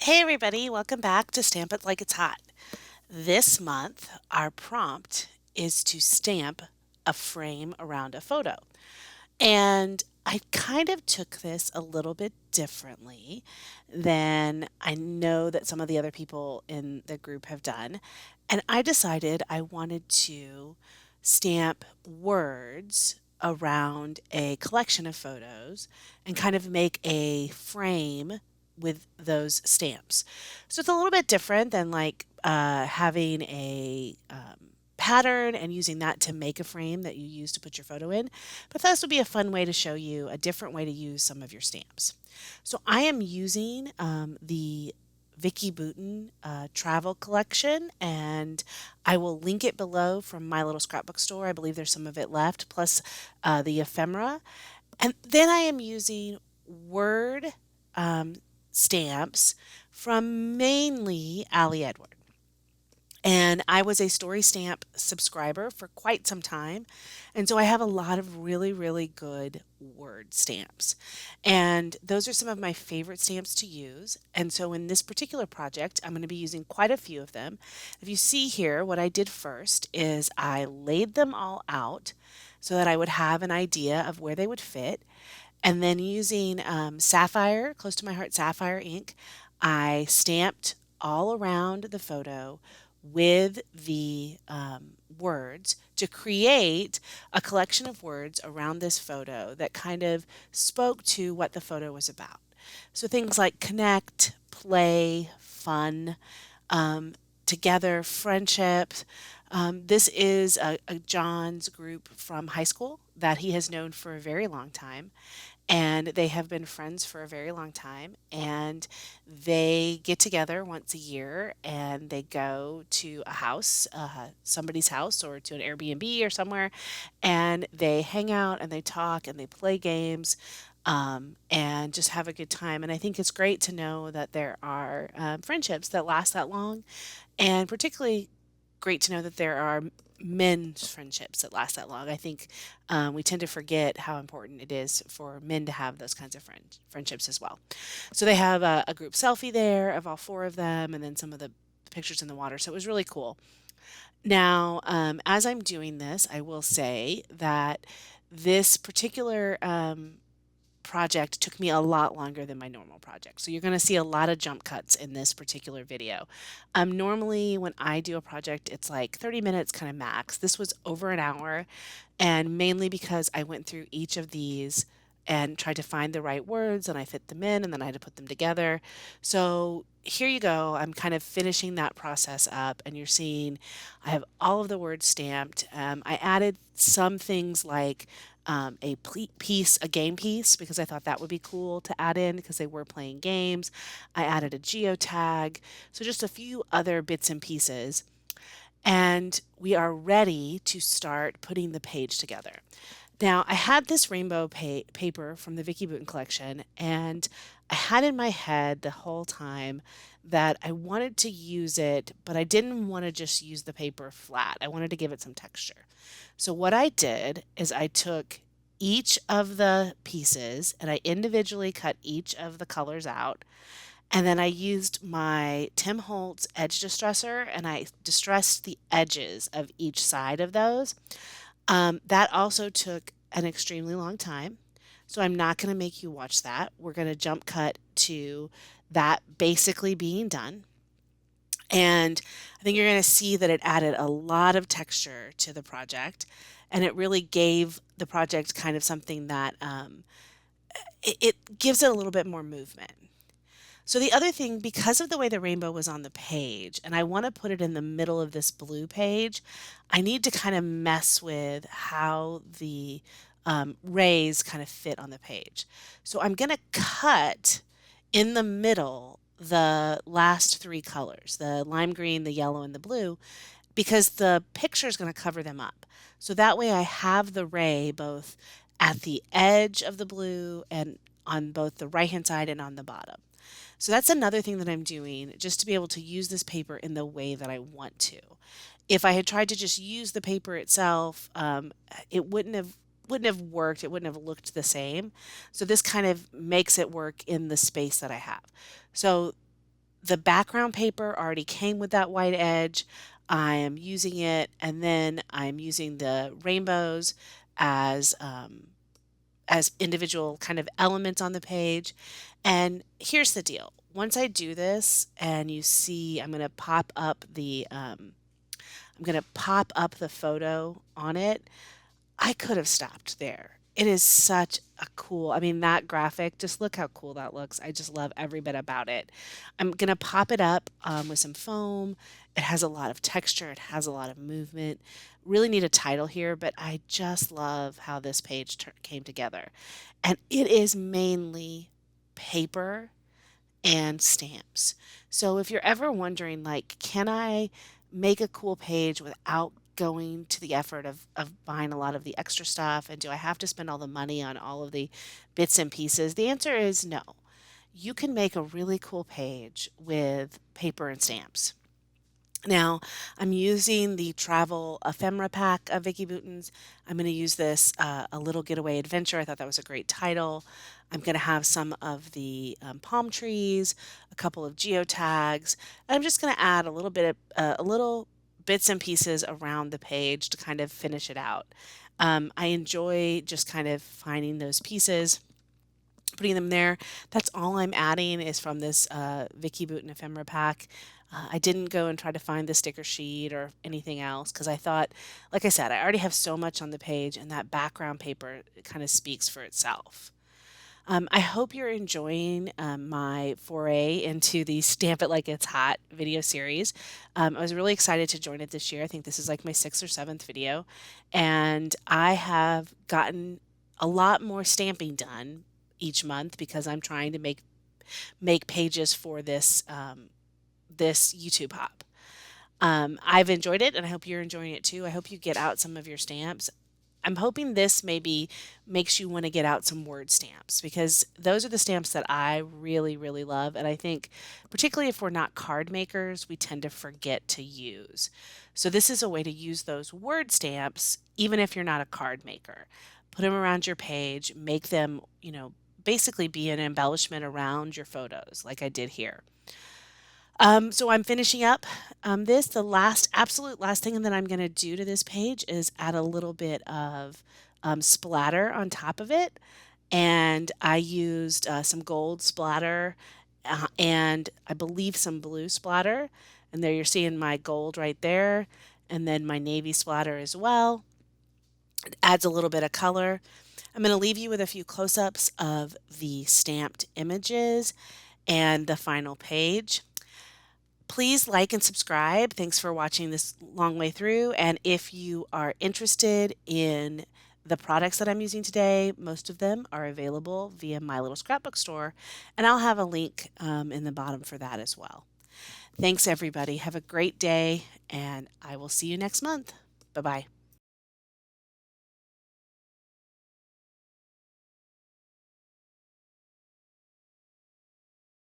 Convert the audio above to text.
Hey everybody, welcome back to Stamp It Like It's Hot. This month, our prompt is to stamp a frame around a photo. And I kind of took this a little bit differently than I know that some of the other people in the group have done. And I decided I wanted to stamp words around a collection of photos and kind of make a frame with those stamps. So it's a little bit different than like having a pattern and using that to make a frame that you use to put your photo in. But this would be a fun way to show you a different way to use some of your stamps. So I am using the Vicky Bouton travel collection, and I will link it below from my little scrapbook store. I believe there's some of it left, plus the ephemera. And then I am using word um, stamps from mainly Ali Edward. And I was a Story Stamp subscriber for quite some time. And so I have a lot of really, really good word stamps. And those are some of my favorite stamps to use. And so in this particular project, I'm going to be using quite a few of them. If you see here, what I did first is I laid them all out so that I would have an idea of where they would fit. And then using sapphire, close to my heart sapphire ink, I stamped all around the photo with the words to create a collection of words around this photo that kind of spoke to what the photo was about. So things like connect, play, fun, um, together, friendship. This is a John's group from high school that he has known for a very long time, and they have been friends for a very long time, and they get together once a year and they go to a house, somebody's house, or to an Airbnb or somewhere, and they hang out and they talk and they play games, and just have a good time. And I think it's great to know that there are friendships that last that long, and particularly great to know that there are men's friendships that last that long. I think we tend to forget how important it is for men to have those kinds of friendships as well. So they have a group selfie there of all four of them, and then some of the pictures in the water. So it was really cool. Now, as I'm doing this, I will say that this particular project took me a lot longer than my normal project. So you're going to see a lot of jump cuts in this particular video. Normally, when I do a project, it's like 30 minutes kind of max. This was over an hour, and mainly because I went through each of these and tried to find the right words, and I fit them in, and then I had to put them together. So here you go. I'm kind of finishing that process up, and you're seeing I have all of the words stamped. I added some things like a game piece, because I thought that would be cool to add in because they were playing games. I added a geotag, so just a few other bits and pieces. And we are ready to start putting the page together. Now, I had this rainbow paper from the Vicky Bouton collection, and I had in my head the whole time that I wanted to use it, but I didn't want to just use the paper flat. I wanted to give it some texture. So, what I did is I took each of the pieces and I individually cut each of the colors out. And then I used my Tim Holtz edge distresser and I distressed the edges of each side of those. That also took an extremely long time. So I'm not going to make you watch that. We're going to jump cut to that basically being done. And I think you're going to see that it added a lot of texture to the project. And it really gave the project kind of something that it gives it a little bit more movement. So the other thing, because of the way the rainbow was on the page, and I want to put it in the middle of this blue page, I need to kind of mess with how the rays kind of fit on the page. So I'm going to cut in the middle the last three colors, the lime green, the yellow, and the blue, because the picture is going to cover them up. So that way I have the ray both at the edge of the blue and on both the right hand side and on the bottom. So that's another thing that I'm doing just to be able to use this paper in the way that I want to. If I had tried to just use the paper itself, it wouldn't have worked. It wouldn't have looked the same. So this kind of makes it work in the space that I have. So The background paper already came with that white edge. I am using it, and then I'm using the rainbows as as individual kind of elements on the page. And here's the deal. Once I do this, and you see, I'm going to pop up the photo on it. I could have stopped there. It is such a cool, I mean, that graphic, just look how cool that looks. I just love every bit about it. I'm going to pop it up with some foam. It has a lot of texture, it has a lot of movement. Really need a title here, but I just love how this page came together. And it is mainly paper and stamps. So if you're ever wondering, like, can I make a cool page without going to the effort of buying a lot of the extra stuff? And do I have to spend all the money on all of the bits and pieces? The answer is no. You can make a really cool page with paper and stamps. Now, I'm using the travel ephemera pack of Vicky Bouton's. I'm going to use this a little getaway adventure. I thought that was a great title. I'm going to have some of the palm trees, a couple of geotags, and I'm just going to add a little bits and pieces around the page to kind of finish it out. I enjoy just kind of finding those pieces, putting them there. That's all I'm adding is from this Vicky Bouton ephemera pack. I didn't go and try to find the sticker sheet or anything else because I thought, like I said, I already have so much on the page, and that background paper kind of speaks for itself. I hope you're enjoying my foray into the Stamp It Like It's Hot video series. I was really excited to join it this year. I think this is like my sixth or seventh video, and I have gotten a lot more stamping done each month because I'm trying to make pages for this YouTube hop. I've enjoyed it, and I hope you're enjoying it too. I hope you get out some of your stamps. I'm hoping this maybe makes you want to get out some word stamps because those are the stamps that I really, really love. And I think, particularly if we're not card makers, we tend to forget to use. So, this is a way to use those word stamps, even if you're not a card maker. Put them around your page, make them, basically be an embellishment around your photos, like I did here. So I'm finishing up this. The absolute last thing that I'm going to do to this page is add a little bit of splatter on top of it. And I used some gold splatter and I believe some blue splatter. And there you're seeing my gold right there. And then my navy splatter as well. It adds a little bit of color. I'm going to leave you with a few close ups of the stamped images and the final page. Please like and subscribe. Thanks for watching this long way through. And if you are interested in the products that I'm using today, most of them are available via my little scrapbook store. And I'll have a link in the bottom for that as well. Thanks, everybody. Have a great day, and I will see you next month. Bye bye.